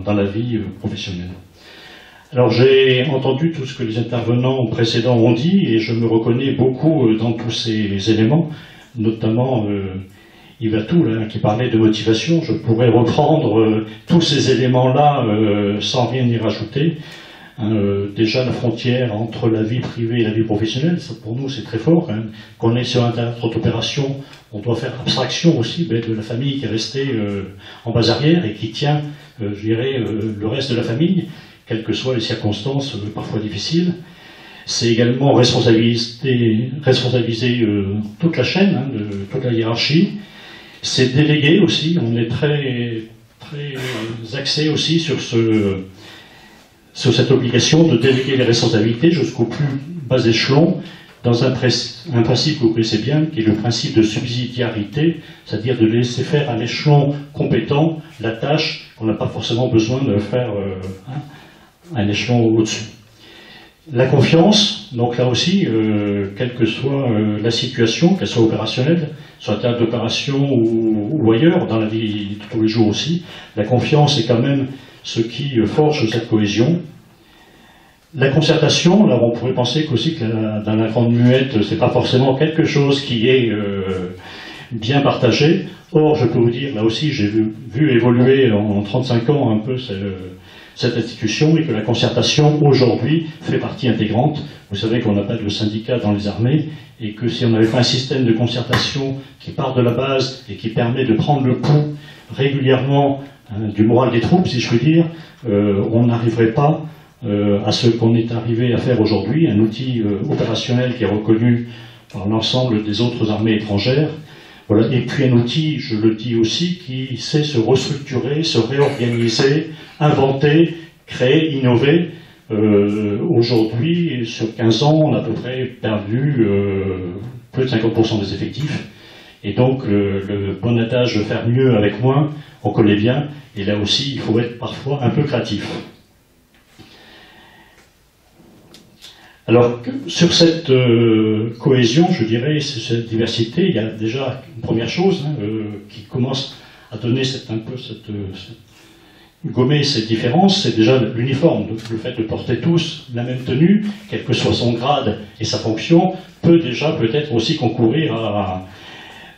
dans la vie professionnelle. Alors j'ai entendu tout ce que les intervenants précédents ont dit et je me reconnais beaucoup dans tous ces éléments, notamment Yvatou là, qui parlait de motivation. Je pourrais reprendre tous ces éléments-là sans rien y rajouter. Déjà la frontière entre la vie privée et la vie professionnelle, ça, pour nous c'est très fort quand même. Quand on est sur un théâtre d'opération, on doit faire abstraction aussi de la famille qui est restée en bas arrière et qui tient, je dirais, le reste de la famille, quelles que soient les circonstances parfois difficiles. C'est également responsabiliser toute la chaîne, toute la hiérarchie. C'est déléguer aussi, on est très, très axé aussi sur cette obligation de déléguer les responsabilités jusqu'au plus bas échelon, dans un principe que vous connaissez bien, qui est le principe de subsidiarité, c'est-à-dire de laisser faire à l'échelon compétent la tâche qu'on n'a pas forcément besoin de faire à un échelon au-dessus. La confiance, donc là aussi, quelle que soit la situation, qu'elle soit opérationnelle, sur un théâtre d'opération ou ailleurs, dans la vie de tous les jours aussi, la confiance est quand même ce qui forge cette cohésion. La concertation, là on pourrait penser qu'aussi que dans la grande muette, c'est pas forcément quelque chose qui est bien partagé. Or, je peux vous dire, là aussi, j'ai vu évoluer en 35 ans un peu cette institution et que la concertation, aujourd'hui, fait partie intégrante. Vous savez qu'on n'a pas de syndicat dans les armées et que si on n'avait pas un système de concertation qui part de la base et qui permet de prendre le pouls régulièrement du moral des troupes, si je puis dire, on n'arriverait pas à ce qu'on est arrivé à faire aujourd'hui, un outil opérationnel qui est reconnu par l'ensemble des autres armées étrangères. Voilà. Et puis un outil, je le dis aussi, qui sait se restructurer, se réorganiser, inventer, créer, innover. Aujourd'hui, sur 15 ans, on a à peu près perdu plus de 50% des effectifs. Et donc, le bon adage de faire mieux avec moins, on connaît bien. Et là aussi, il faut être parfois un peu créatif. Alors, sur cette cohésion, je dirais, cette diversité, il y a déjà une première chose qui commence à donner gommer cette différence, c'est déjà l'uniforme. Le fait de porter tous la même tenue, quel que soit son grade et sa fonction, peut déjà peut-être aussi concourir à...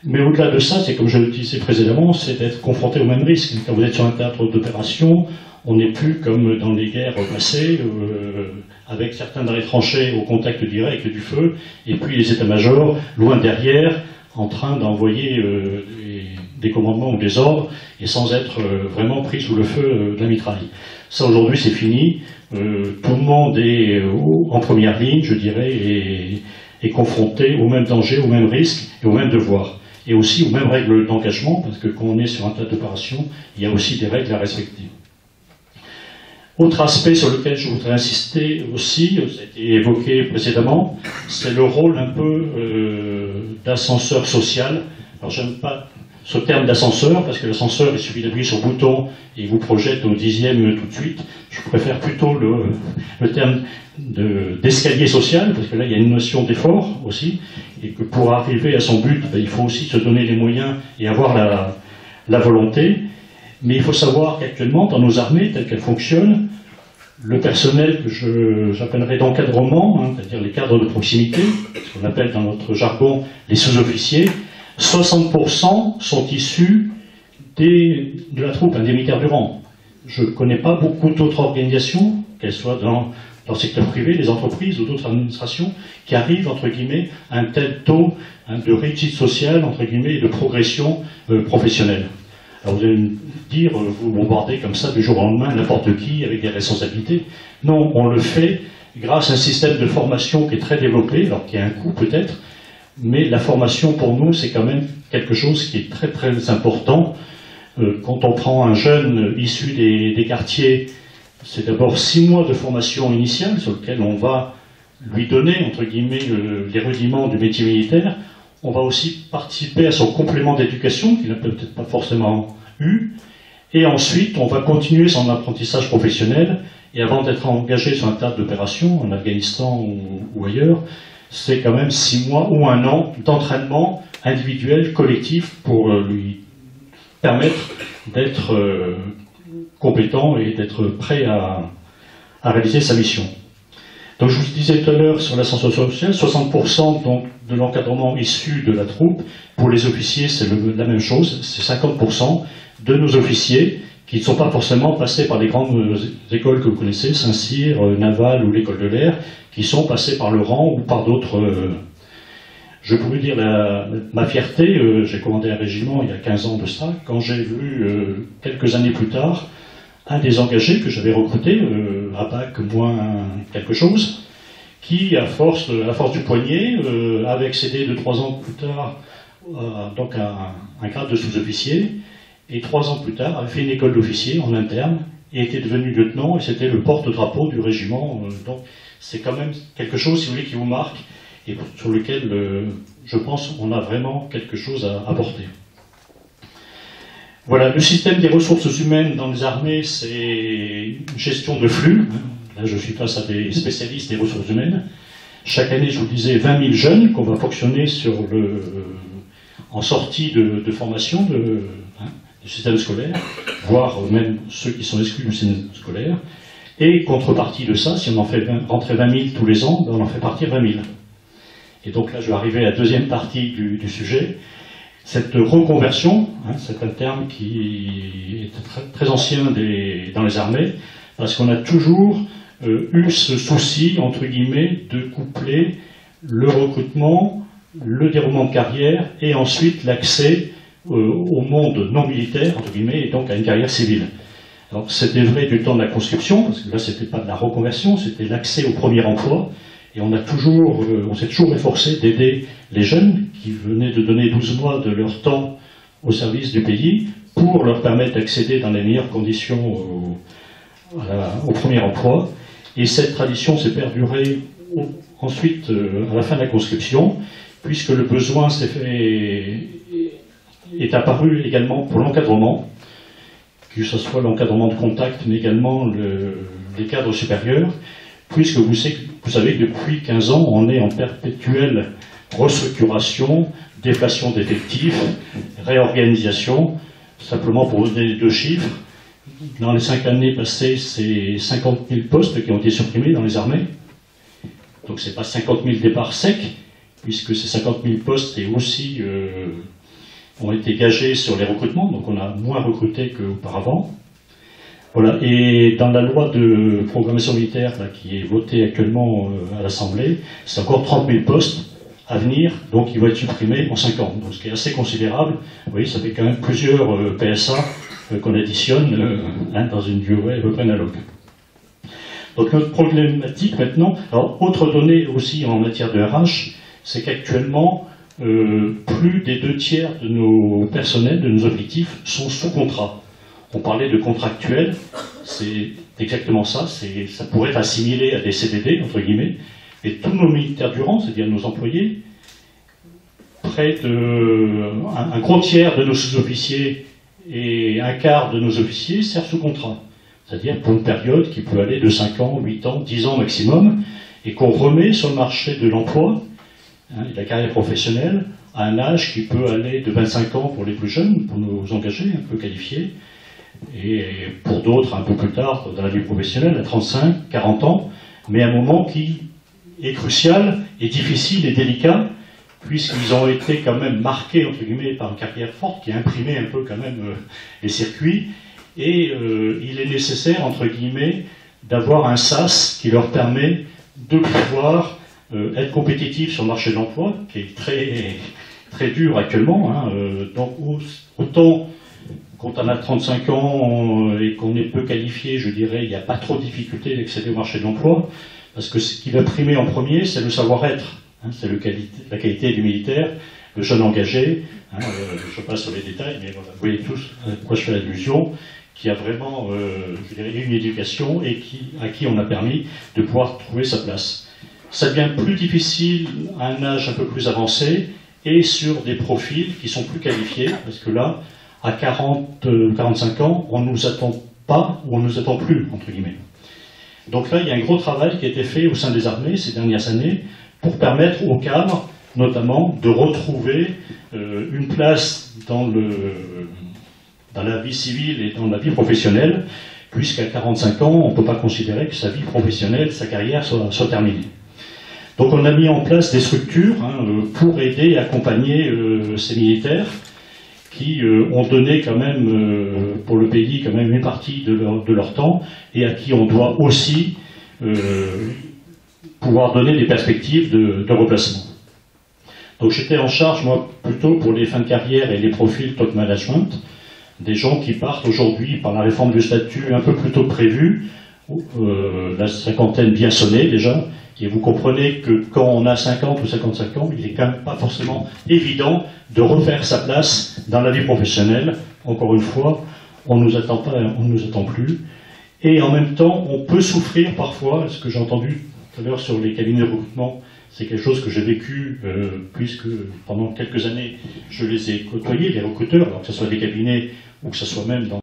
Mais au-delà de ça, c'est comme je le disais précédemment, c'est d'être confronté au même risque. Quand vous êtes sur un théâtre d'opération, on n'est plus comme dans les guerres passées, avec certains dans les tranchées au contact direct du feu, et puis les états-majors loin derrière, en train d'envoyer des commandements ou des ordres, et sans être vraiment pris sous le feu de la mitraille. Ça aujourd'hui c'est fini, tout le monde est en première ligne, je dirais, et est confronté au même danger, au même risque et au même devoir. Et aussi aux mêmes règles d'engagement, parce que quand on est sur un tas d'opérations, il y a aussi des règles à respecter. Autre aspect sur lequel je voudrais insister aussi, ça a été évoqué précédemment, c'est le rôle un peu d'ascenseur social. Alors j'aime pas ce terme d'ascenseur, parce que l'ascenseur, il suffit d'appuyer sur le bouton et il vous projette au 10e tout de suite. Je préfère plutôt le terme d'escalier social, parce que là il y a une notion d'effort aussi, et que pour arriver à son but, il faut aussi se donner les moyens et avoir la volonté. Mais il faut savoir qu'actuellement, dans nos armées, telles qu'elles fonctionnent, le personnel que j'appellerais d'encadrement, c'est-à-dire les cadres de proximité, ce qu'on appelle dans notre jargon les sous-officiers, 60% sont issus de la troupe, des militaires du rang. Je ne connais pas beaucoup d'autres organisations, qu'elles soient dans le secteur privé, les entreprises ou d'autres administrations, qui arrivent, entre guillemets, à un tel taux de réussite sociale, entre guillemets, et de progression professionnelle. Alors vous allez me dire, vous bombardez comme ça du jour au lendemain n'importe qui avec des responsabilités. Non, on le fait grâce à un système de formation qui est très développé, alors qu'il y a un coût peut-être, mais la formation pour nous c'est quand même quelque chose qui est très très important. Quand on prend un jeune issu des quartiers, c'est d'abord 6 mois de formation initiale sur lequel on va lui donner, entre guillemets, les rudiments du métier militaire. On va aussi participer à son complément d'éducation, qu'il n'a peut-être pas forcément eu. Et ensuite, on va continuer son apprentissage professionnel. Et avant d'être engagé sur un théâtre d'opération, en Afghanistan ou ailleurs, c'est quand même 6 mois ou 1 an d'entraînement individuel, collectif, pour lui permettre d'être compétent et d'être prêt à réaliser sa mission. Donc je vous disais tout à l'heure sur l'ascension sociale, 60% donc, de l'encadrement issu de la troupe. Pour les officiers, c'est la même chose, c'est 50% de nos officiers qui ne sont pas forcément passés par les grandes écoles que vous connaissez, Saint-Cyr, Naval ou l'École de l'Air, qui sont passés par le rang ou par d'autres... Je peux vous dire ma fierté, j'ai commandé un régiment il y a 15 ans de ça, quand j'ai vu quelques années plus tard un des engagés que j'avais recruté, à bac moins quelque chose, qui, à la force du poignet, avait accédé de 3 ans plus tard donc à un grade de sous-officier, et 3 ans plus tard avait fait une école d'officier en interne, et était devenu lieutenant, et c'était le porte-drapeau du régiment. Donc c'est quand même quelque chose, si vous voulez, qui vous marque, et sur lequel, je pense, on a vraiment quelque chose à apporter. Voilà, le système des ressources humaines dans les armées, c'est une gestion de flux. Là, je suis face à des spécialistes des ressources humaines. Chaque année, je vous disais, 20 000 jeunes qu'on va fonctionner en sortie de formation du système scolaire, voire même ceux qui sont exclus du système scolaire. Et contrepartie de ça, si on en fait rentrer 20 000 tous les ans, ben on en fait partir 20 000. Et donc là, je vais arriver à la deuxième partie du sujet. Cette reconversion, c'est un terme qui est très ancien dans les armées, parce qu'on a toujours eu ce souci, entre guillemets, de coupler le recrutement, le déroulement de carrière, et ensuite l'accès au monde non militaire, entre guillemets, et donc à une carrière civile. Alors c'était vrai du temps de la conscription, parce que là c'était pas de la reconversion, c'était l'accès au premier emploi, et on s'est toujours efforcé d'aider les jeunes qui venaient de donner 12 mois de leur temps au service du pays pour leur permettre d'accéder dans les meilleures conditions au premier emploi. Et cette tradition s'est perdurée ensuite à la fin de la conscription, puisque le besoin est apparu également pour l'encadrement, que ce soit l'encadrement de contact, mais également les cadres supérieurs, puisque vous savez que depuis 15 ans, on est en perpétuelle restructuration, déflation d'effectifs, réorganisation. Simplement pour vous donner 2 chiffres, dans les 5 années passées, c'est 50 000 postes qui ont été supprimés dans les armées. Donc ce n'est pas 50 000 départs secs, puisque ces 50 000 postes aussi ont été gagés sur les recrutements, donc on a moins recruté qu'auparavant. Voilà, et dans la loi de programmation militaire là, qui est votée actuellement à l'Assemblée, c'est encore 30 000 postes à venir, donc il va être supprimé en 5 ans. Donc ce qui est assez considérable, vous voyez, ça fait quand même plusieurs PSA qu'on additionne dans une durée à peu près analogue. Donc notre problématique maintenant, alors autre donnée aussi en matière de RH, c'est qu'actuellement, plus des 2/3 de nos personnels, de nos effectifs, sont sous contrat. On parlait de contractuels, c'est exactement ça, ça pourrait être assimilé à des CDD, entre guillemets, et tous nos militaires du rang, c'est-à-dire nos employés, un gros tiers de nos sous-officiers et un quart de nos officiers servent sous contrat, c'est-à-dire pour une période qui peut aller de 5 ans, 8 ans, 10 ans maximum, et qu'on remet sur le marché de l'emploi, et de la carrière professionnelle, à un âge qui peut aller de 25 ans pour les plus jeunes, pour nos engagés un peu qualifiés, et pour d'autres un peu plus tard dans la vie professionnelle, à 35, 40 ans, mais un moment qui est crucial et difficile et délicat, puisqu'ils ont été quand même marqués, entre guillemets, par une carrière forte qui a imprimé un peu quand même les circuits, et il est nécessaire, entre guillemets, d'avoir un SAS qui leur permet de pouvoir être compétitifs sur le marché de l'emploi, qui est très, très dur actuellement, donc autant quand on a 35 ans et qu'on est peu qualifié, je dirais, il n'y a pas trop de difficulté d'accéder au marché de l'emploi, parce que ce qui va primer en premier, c'est le savoir-être, c'est la qualité du militaire, le jeune engagé, je passe sur les détails, mais voilà, vous voyez tous à quoi je fais allusion, qui a vraiment, je dirais, une éducation et à qui on a permis de pouvoir trouver sa place. Ça devient plus difficile à un âge un peu plus avancé et sur des profils qui sont plus qualifiés, parce que là, à 45 ans, on ne nous attend pas ou on ne nous attend plus, entre guillemets. Donc là, il y a un gros travail qui a été fait au sein des armées ces dernières années pour permettre aux cadres, notamment, de retrouver une place dans dans la vie civile et dans la vie professionnelle, puisqu'à 45 ans, on ne peut pas considérer que sa vie professionnelle, sa carrière soit terminée. Donc on a mis en place des structures pour aider et accompagner ces militaires qui ont donné quand même pour le pays quand même une partie de leur temps et à qui on doit aussi pouvoir donner des perspectives de replacement. Donc j'étais en charge, moi, plutôt pour les fins de carrière et les profils top management, des gens qui partent aujourd'hui par la réforme du statut un peu plus tôt que prévu, la cinquantaine bien sonnée déjà, et vous comprenez que quand on a 50 ou 55 ans, il n'est quand même pas forcément évident de refaire sa place dans la vie professionnelle. Encore une fois, on ne nous attend pas, on ne nous attend plus. Et en même temps, on peut souffrir parfois, ce que j'ai entendu tout à l'heure sur les cabinets de recrutement, c'est quelque chose que j'ai vécu, puisque pendant quelques années, je les ai côtoyés, les recruteurs, alors que ce soit des cabinets ou que ce soit même dans